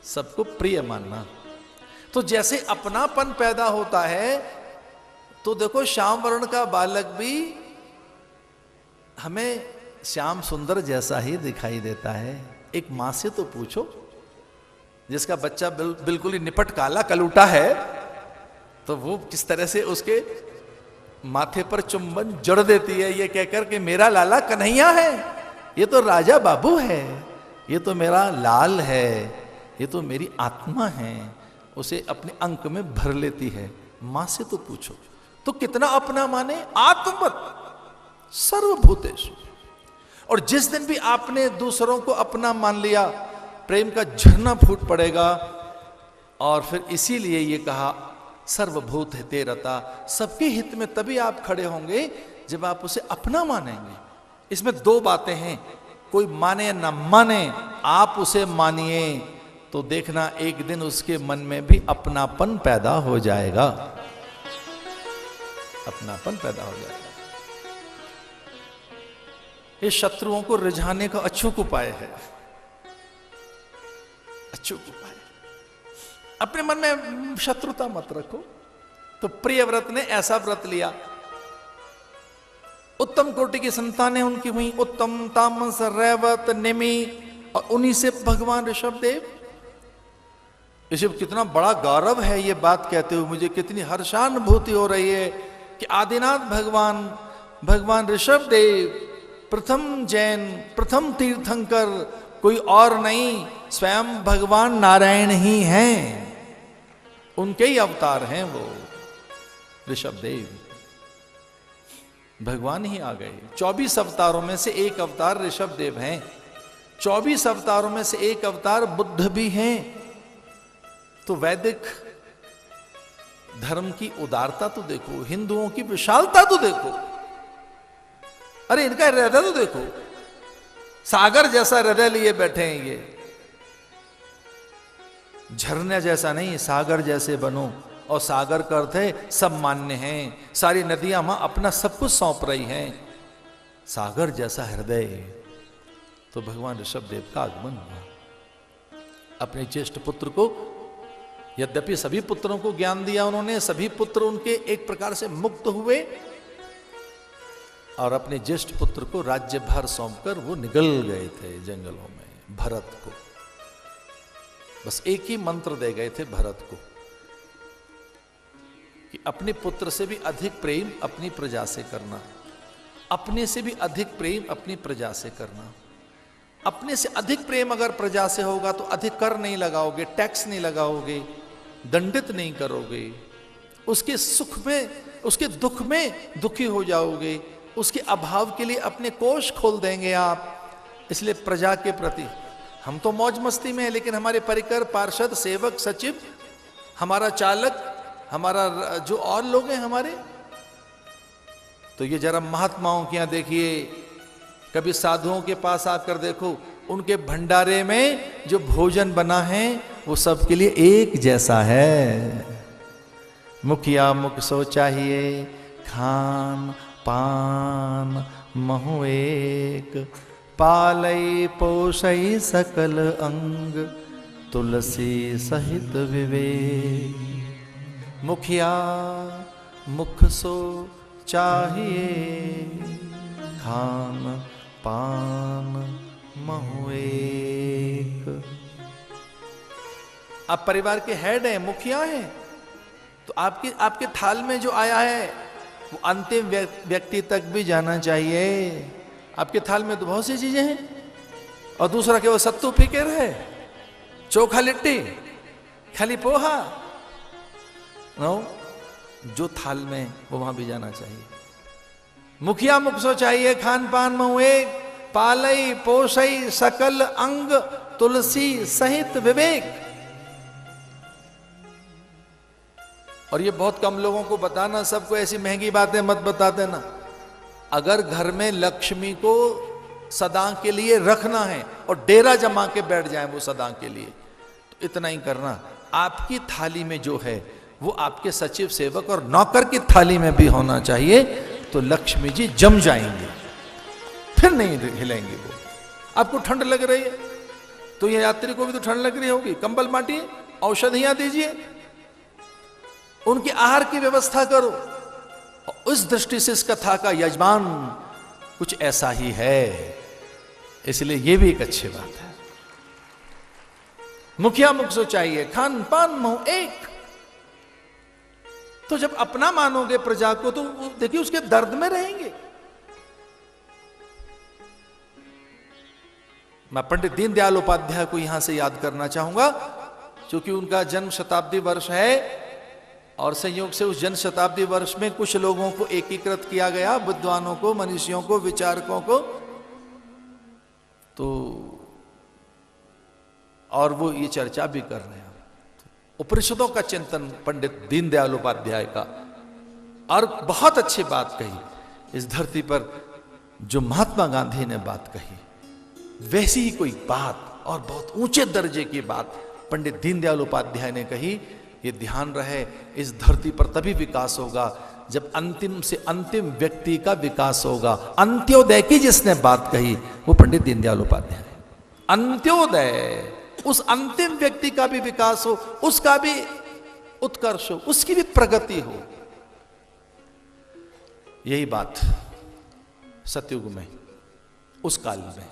सबको प्रिय मानना। तो जैसे अपनापन पैदा होता है, तो देखो श्याम वर्ण का बालक भी हमें श्याम सुंदर जैसा ही दिखाई देता है। एक माँ से तो पूछो, जिसका बच्चा बिल्कुल ही निपट काला कलूटा है, तो वो किस तरह से उसके माथे पर चुंबन जड़ देती है, ये कहकर कि मेरा लाला कन्हैया है, ये तो राजा बाबू है, ये तो मेरा लाल है, ये तो मेरी आत्मा है। उसे अपने अंक में भर लेती है। मां से तो पूछो, तो कितना अपना माने, आत्मवत सर्वभूतेषु। और जिस दिन भी आपने दूसरों को अपना मान लिया, प्रेम का झरना फूट पड़ेगा। और फिर इसीलिए ये कहा सर्वभूत हिते रता, सबके हित में तभी आप खड़े होंगे जब आप उसे अपना मानेंगे। इसमें दो बातें हैं, कोई माने या ना माने, आप उसे मानिए तो देखना एक दिन उसके मन में भी अपनापन पैदा हो जाएगा, अपनापन पैदा हो जाएगा। ये शत्रुओं को रिझाने का अचूक उपाय है, अचूक उपाय। अपने मन में शत्रुता मत रखो। तो प्रिय व्रत ने ऐसा व्रत लिया, उत्तम कोटि की संतानें उनकी हुई, उत्तम, तामस, रैवत, निमि, और उन्हीं से भगवान ऋषभदेव। इसे कितना बड़ा गौरव है ये बात कहते हुए, मुझे कितनी हर्षानुभूति हो रही है कि आदिनाथ भगवान ऋषभदेव प्रथम जैन, प्रथम तीर्थंकर कोई और नहीं, स्वयं भगवान नारायण ही हैं। उनके ही अवतार हैं वो ऋषभदेव, भगवान ही आ गए। 24 अवतारों में से एक अवतार ऋषभदेव हैं। 24 अवतारों में से एक अवतार बुद्ध भी हैं। तो वैदिक धर्म की उदारता तो देखो, हिंदुओं की विशालता तो देखो, अरे इनका हृदय तो देखो, सागर जैसा हृदय लिए बैठे हैं ये। झरने जैसा नहीं, सागर जैसे बनो। और सागर का अर्थ है सब मान्य हैं, सारी नदियां वहां अपना सब कुछ सौंप रही हैं। सागर जैसा हृदय। तो भगवान ऋषभदेव का आगमन हुआ। अपने ज्येष्ठ पुत्र को, यद्यपि सभी पुत्रों को ज्ञान दिया उन्होंने, सभी पुत्र उनके एक प्रकार से मुक्त हुए, और अपने ज्येष्ठ पुत्र को राज्यभार सौंपकर वो निकल गए थे जंगलों में। भरत को बस एक ही मंत्र दे गए थे भरत को कि अपने पुत्र से भी अधिक प्रेम अपनी प्रजा से करना, अपने से भी अधिक प्रेम अपनी प्रजा से करना। अपने से अधिक प्रेम अगर प्रजा से होगा तो अधिक कर नहीं लगाओगे, टैक्स नहीं लगाओगे, दंडित नहीं करोगे, उसके सुख में, उसके दुख में दुखी हो जाओगे, उसके अभाव के लिए अपने कोष खोल देंगे आप। इसलिए प्रजा के प्रति हम तो मौज मस्ती में हैं, लेकिन हमारे परिकर, पार्षद, सेवक, सचिव, हमारा चालक, हमारा जो और लोग हैं हमारे, तो ये जरा महात्माओं के यहां देखिए, कभी साधुओं के पास आकर देखो, उनके भंडारे में जो भोजन बना है वो सबके लिए एक जैसा है। मुखिया मुख सो चाहिए, खान पान महु एक, पालई पोषई सकल अंग, तुलसी सहित विवेक। मुखिया मुख सो चाहिए, खान पान महु एक। आप परिवार के हेड हैं, मुखिया हैं, तो आपके थाल में जो आया है वो अंतिम व्यक्ति तक भी जाना चाहिए। आपके थाल में तो बहुत सी चीजें हैं, और दूसरा केवल सत्तू पी के रहे, चोखा लिट्टी, खाली पोहा, नो, जो थाल में वो वहां भी जाना चाहिए। मुखिया मुख सो चाहिए, खान पान महु एक, पालई पोषई सकल अंग, तुलसी सहित विवेक। और ये बहुत कम लोगों को बताना, सबको ऐसी महंगी बातें मत बता देना। अगर घर में लक्ष्मी को सदा के लिए रखना है और डेरा जमा के बैठ जाए वो सदा के लिए, तो इतना ही करना। आपकी थाली में जो है वो आपके सचिव, सेवक और नौकर की थाली में भी होना चाहिए, तो लक्ष्मी जी जम जाएंगे, फिर नहीं हिलेंगे वो। आपको ठंड लग रही है तो ये यात्री को भी तो ठंड लग रही होगी, कंबल बांटिए, औषधियां दीजिए, उनके आहार की व्यवस्था करो। उस दृष्टि से इस कथा का यजमान कुछ ऐसा ही है, इसलिए यह भी एक अच्छी बात है। मुखिया मुख सो चाहिए, खान पान मोह एक। तो जब अपना मानोगे प्रजा को, तो देखिए उसके दर्द में रहेंगे। मैं पंडित दीनदयाल उपाध्याय को यहां से याद करना चाहूंगा, क्योंकि उनका जन्म शताब्दी वर्ष है और संयोग से उस जन्म शताब्दी वर्ष में कुछ लोगों को एकीकृत किया गया, विद्वानों को, मनीषियों को, विचारकों को। तो और वो ये चर्चा भी कर रहे हैं उपनिषदों का चिंतन पंडित दीनदयाल उपाध्याय का। और बहुत अच्छी बात कही, इस धरती पर जो महात्मा गांधी ने बात कही वैसी ही कोई बात और बहुत ऊंचे दर्जे की बात पंडित दीनदयाल उपाध्याय ने कही। ये ध्यान रहे, इस धरती पर तभी विकास होगा जब अंतिम से अंतिम व्यक्ति का विकास होगा। अंत्योदय की जिसने बात कही वो पंडित दीनदयाल उपाध्याय है। अंत्योदय, उस अंतिम व्यक्ति का भी विकास हो, उसका भी उत्कर्ष हो, उसकी भी प्रगति हो। यही बात सतयुग में, उस काल में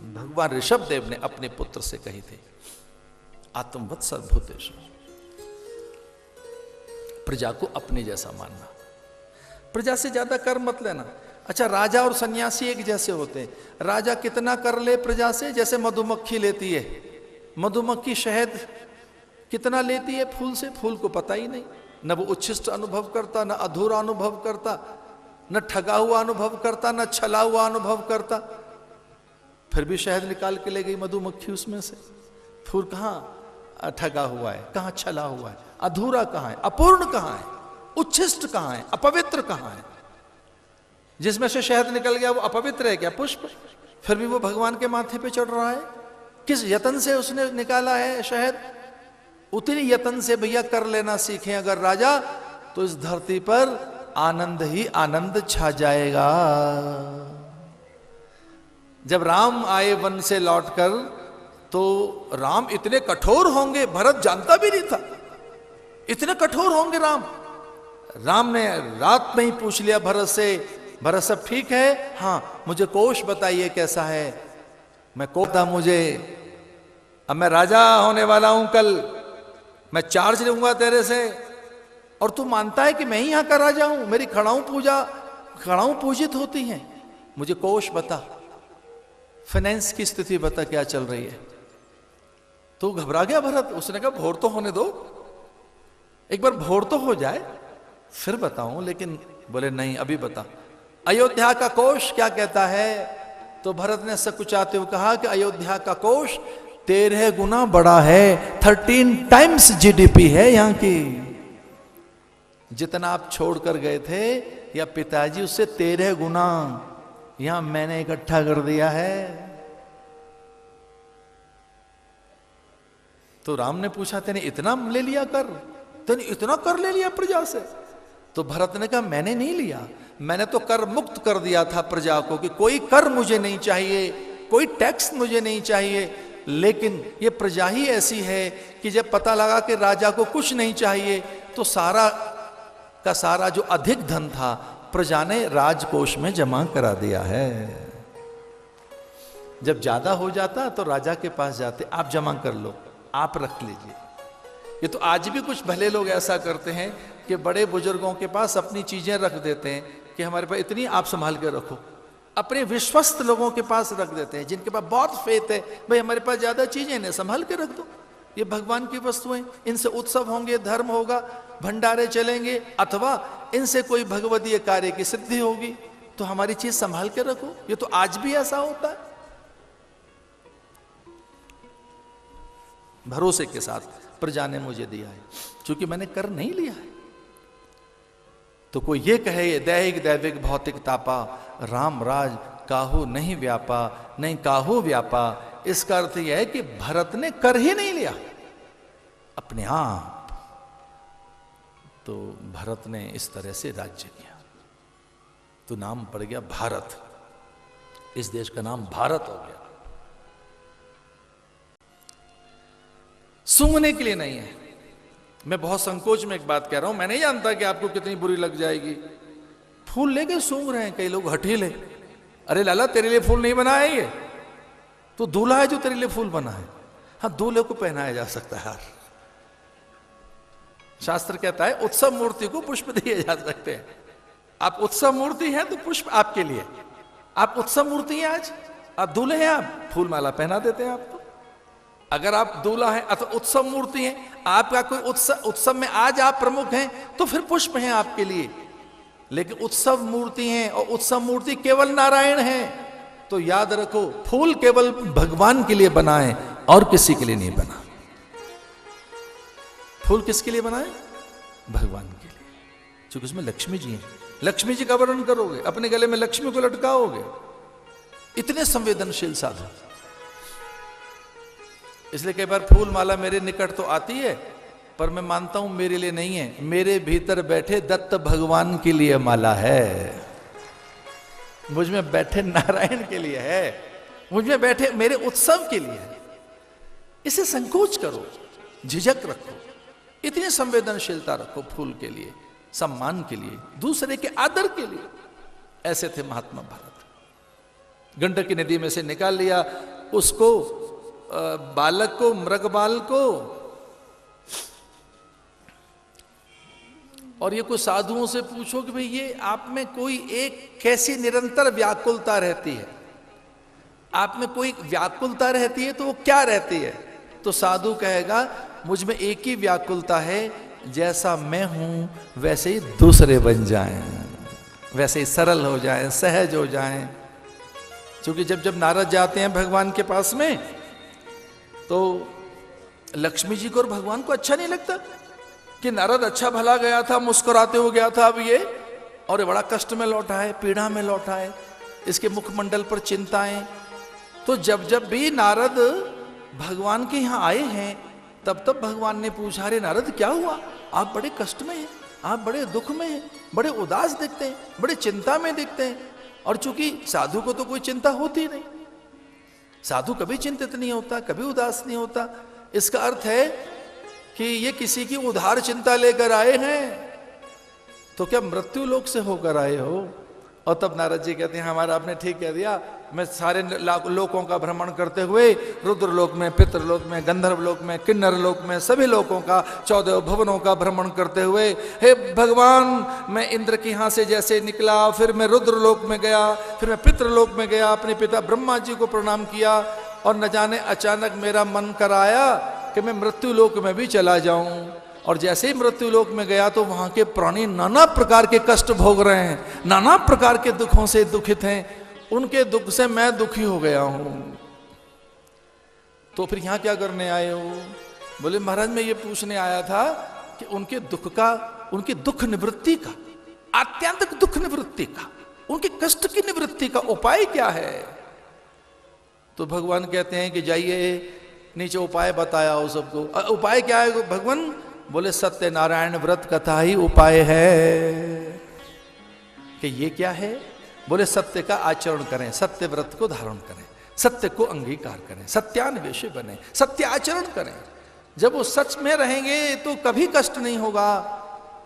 भगवान ऋषभ देव ने अपने पुत्र से कही थी, आत्मवत् सर्वभूतेषु। प्रजा को अपने जैसा मानना, प्रजा से ज्यादा कर मत लेना। अच्छा, राजा और सन्यासी एक जैसे होते हैं। राजा कितना कर ले प्रजा से, जैसे मधुमक्खी लेती है। मधुमक्खी शहद कितना लेती है फूल से, फूल को पता ही नहीं। न वो उच्छिष्ट अनुभव करता, न अधूरा अनुभव करता, न ठगा हुआ अनुभव करता, न छला हुआ अनुभव करता। फिर भी शहद निकाल के ले गई मधुमक्खी उसमें से। फूल कहाँ ठगा हुआ है, कहाँ छला हुआ है, अधूरा कहाँ है, अपूर्ण कहाँ है, उच्छिष्ट कहाँ है, अपवित्र कहाँ है। जिसमें से शहद निकल गया वो अपवित्र है क्या? पुष्प। फिर भी वो भगवान के माथे पे चढ़ रहा है। किस यतन से उसने निकाला है शहद? उतनी यतन से भैया कर लेना सीखें अगर राजा, तो इस धरती पर आनंद ही आनंद छा जाएगा। जब राम आए वन से लौटकर, तो राम इतने कठोर होंगे भरत जानता भी नहीं था। इतने कठोर होंगे राम। राम ने रात में ही पूछ लिया भरत से, भरत सब ठीक है? हाँ, मुझे कोश बताइए कैसा है। मैं कोश था मुझे, अब मैं राजा होने वाला हूं कल, मैं चार्ज लूंगा तेरे से, और तू मानता है कि मैं ही यहां का राजा हूं, मेरी खड़ाऊं पूजित होती हैं। मुझे कोश बता, फाइनेंस की स्थिति बता क्या चल रही है। तो घबरा गया भरत। उसने कहा भोर तो होने दो, एक बार भोर तो हो जाए फिर बताऊं। लेकिन बोले नहीं, अभी बता। अयोध्या का कोश क्या कहता है? तो भरत ने सकुचाते हुए कहा कि अयोध्या का कोश 13 गुना बड़ा है, 13 टाइम्स जीडीपी है यहां की। जितना आप छोड़कर गए थे या पिताजी, उससे 13 गुना यहां मैंने इकट्ठा कर दिया है। तो राम ने पूछा, तेने इतना ले लिया कर, तेने इतना कर ले लिया प्रजा से? तो भरत ने कहा मैंने नहीं लिया, मैंने तो कर मुक्त कर दिया था प्रजा को कि कोई कर मुझे नहीं चाहिए, कोई टैक्स मुझे नहीं चाहिए। लेकिन ये प्रजा ही ऐसी है कि जब पता लगा कि राजा को कुछ नहीं चाहिए, तो सारा का सारा जो अधिक धन था प्रजा ने राजकोष में जमा करा दिया है। जब ज्यादा हो जाता तो राजा के पास जाते, आप जमा कर लो, आप रख लीजिए। ये तो आज भी कुछ भले लोग ऐसा करते हैं कि बड़े बुजुर्गों के पास अपनी चीजें रख देते हैं कि हमारे पास इतनी, आप संभाल के रखो। अपने विश्वस्त लोगों के पास रख देते हैं, जिनके पास बहुत फेथ है, भाई हमारे पास ज्यादा चीजें इन्हें संभाल के रख दो, ये भगवान की वस्तुएं, इनसे उत्सव होंगे, धर्म होगा, भंडारे चलेंगे, अथवा इनसे कोई भगवदीय कार्य की सिद्धि होगी, तो हमारी चीज संभाल के रखो। ये तो आज भी ऐसा होता है। भरोसे के साथ प्रजा ने मुझे दिया है, क्योंकि मैंने कर नहीं लिया है। तो कोई ये कहे दैहिक दैविक भौतिक तापा, राम राज काहू नहीं व्यापा, नहीं काहू व्यापा, इसका अर्थ यह है कि भरत ने कर ही नहीं लिया अपने आप। तो भरत ने इस तरह से राज्य किया, तो नाम पड़ गया भारत। इस देश का नाम भारत हो गया। सूंघने के लिए नहीं है। मैं बहुत संकोच में एक बात कह रहा हूं, मैं नहीं जानता कि आपको कितनी बुरी लग जाएगी। फूल लेके सूंघ रहे हैं कई लोग हठीले। अरे लाला तेरे लिए फूल नहीं बना है ये, तो दूल्हा है जो तेरे लिए फूल बना है। हाँ, दूल्हे को पहनाया जा सकता है हार। शास्त्र कहता है उत्सव मूर्ति को पुष्प दिए जा सकते हैं। आप उत्सव मूर्ति हैं तो पुष्प आपके लिए। आप उत्सव मूर्ति हैं, आज आप दूल्हे हैं, आप फूल माला पहना देते हैं आपको। अगर आप दूल्हा हैं अथवा उत्सव मूर्ति हैं, आपका कोई उत्सव में आज आप प्रमुख हैं तो फिर पुष्प हैं आपके लिए। लेकिन उत्सव मूर्ति हैं और उत्सव मूर्ति केवल नारायण है, तो याद रखो फूल केवल भगवान के लिए बनाए और किसी के लिए नहीं बना। फूल किसके लिए बनाए? भगवान के लिए, क्योंकि उसमें लक्ष्मी जी हैं। लक्ष्मी जी का वर्णन करोगे, अपने गले में लक्ष्मी को लटकाओगे। इतने संवेदनशील साधु। इसलिए कई बार फूल माला मेरे निकट तो आती है, पर मैं मानता हूं मेरे लिए नहीं है, मेरे भीतर बैठे दत्त भगवान के लिए माला है। मुझ में बैठे नारायण के लिए है, मुझ में बैठे मेरे उत्सव के लिए है। इसे संकोच करो, झिझक रखो, इतनी संवेदनशीलता रखो फूल के लिए, सम्मान के लिए, दूसरे के आदर के लिए। ऐसे थे महात्मा भारत। गंडक की नदी में से निकाल लिया उसको, बालक को, मृगबाल को। और ये कुछ साधुओं से पूछो कि भाई ये आप में कोई एक कैसी निरंतर व्याकुलता रहती है, आप में कोई व्याकुलता रहती है तो वो क्या रहती है? तो साधु कहेगा मुझ में एक ही व्याकुलता है, जैसा मैं हूं वैसे ही दूसरे बन जाएं, वैसे ही सरल हो जाएं, सहज हो जाएं। क्योंकि जब नारद जाते हैं भगवान के पास में, तो लक्ष्मी जी को और भगवान को अच्छा नहीं लगता कि नारद अच्छा भला गया था, मुस्कुराते हुए गया था, अब ये और ये बड़ा कष्ट में लौटा है, पीड़ा में लौटा है, इसके मुखमंडल पर चिंताएं। तो जब भी नारद भगवान के यहां आए हैं, तब भगवान ने पूछा, अरे नारद क्या हुआ? आप बड़े कष्ट में हैं, आप बड़े दुख में हैं, बड़े उदास दिखते हैं, बड़े चिंता में दिखते हैं। और चूंकि साधु को तो कोई चिंता होती नहीं, साधु कभी चिंतित नहीं होता, कभी उदास नहीं होता। इसका अर्थ है कि ये किसी की उधार चिंता लेकर आए हैं, तो क्या मृत्यु लोक से होकर आए हो? और तब नारद जी कहते हैं, हमारा आपने ठीक कह दिया, मैं सारे लोकों का भ्रमण करते हुए रुद्रलोक में, पितृलोक में, गंधर्व लोक में, किन्नर लोक में, सभी लोकों का, 14 भुवनों का भ्रमण करते हुए, हे भगवान, मैं इंद्र के यहाँ से जैसे निकला, फिर मैं रुद्रलोक में गया, फिर मैं पितृलोक में गया, अपने पिता ब्रह्मा जी को प्रणाम किया, और न जाने अचानक मेरा मन कराया कि मैं मृत्यु लोक में भी चला जाऊं। और जैसे ही मृत्यु लोक में गया तो वहां के प्राणी नाना प्रकार के कष्ट भोग रहे हैं, नाना प्रकार के दुखों से दुखित हैं, उनके दुख से मैं दुखी हो गया हूं। तो फिर यहां क्या करने आए हो? बोले महाराज मैं ये पूछने आया था कि उनके दुख निवृत्ति का, आत्यंतिक दुख निवृत्ति का, उनके कष्ट की निवृत्ति का उपाय क्या है? तो भगवान कहते हैं कि जाइए नीचे उपाय बताया हो सबको। उपाय क्या है भगवान? बोले सत्यनारायण व्रत कथा ही उपाय है। कि ये क्या है? बोले सत्य का आचरण करें, सत्य व्रत को धारण करें, सत्य को अंगीकार करें, सत्यान्वेषी बने, सत्य आचरण करें। जब वो सच में रहेंगे तो कभी कष्ट नहीं होगा।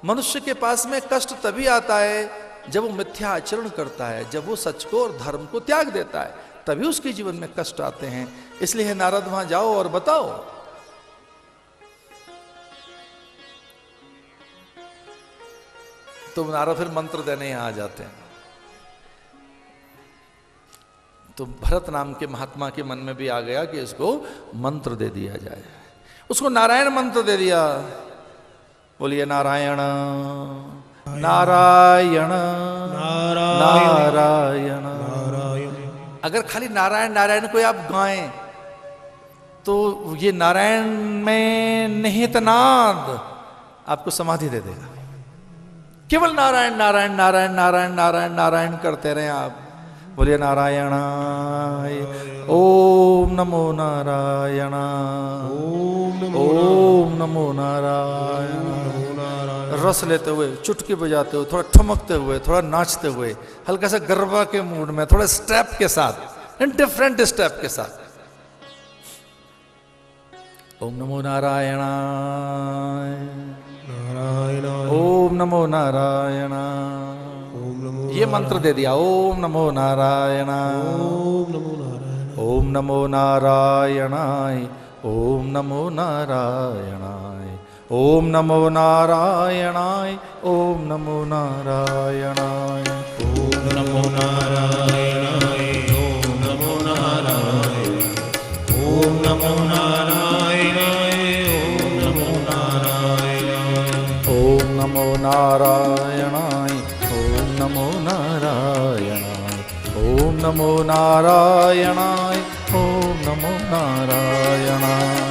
मनुष्य के पास में कष्ट तभी आता है जब वो मिथ्या आचरण करता है, जब वो सच को और धर्म को त्याग देता है, तभी उसके जीवन में कष्ट आते हैं। इसलिए नारद वहां जाओ और बताओ। तो नारद फिर मंत्र देने यहां आ जाते हैं। तो भरत नाम के महात्मा के मन में भी आ गया कि इसको मंत्र दे दिया जाए। उसको नारायण मंत्र दे दिया। बोलिए नारायण नारायण नारायण। अगर खाली नारायण नारायण को आप गाएं तो ये नारायण में निहित नाद आपको समाधि दे देगा। केवल नारायण नारायण नारायण नारायण नारायण नारायण करते रहे आप। बोलिए नारायण ओम नमो नारायण ओम नमो नारायण। रस लेते हुए, चुटकी बजाते हुए, थोड़ा ठमकते हुए, थोड़ा नाचते हुए, हल्का सा गरबा के मूड में, थोड़ा स्टेप के साथ, डिफरेंट स्टेप के साथ ओम नमो नारायणाय। नारायणाय। ओम नमो नारायण। ओम नमो ये मंत्र दे दिया, ओम नमो नारायण। ओम नमो नारायण। ओम नमो नारायणाय। ओम नमो नारायणाय। ओम नमो नारायणाय। ओम नमो नारायणाय। ओम नमो नारायणाय। ओम नमो नारायण। ओम नमो नारायणाय। ओम नमो नारायणाय। ओम नमो नारायणाय। ओम नमो नारायणाय। ओम नमो नारायणाय। ओम नमो नारायणाय।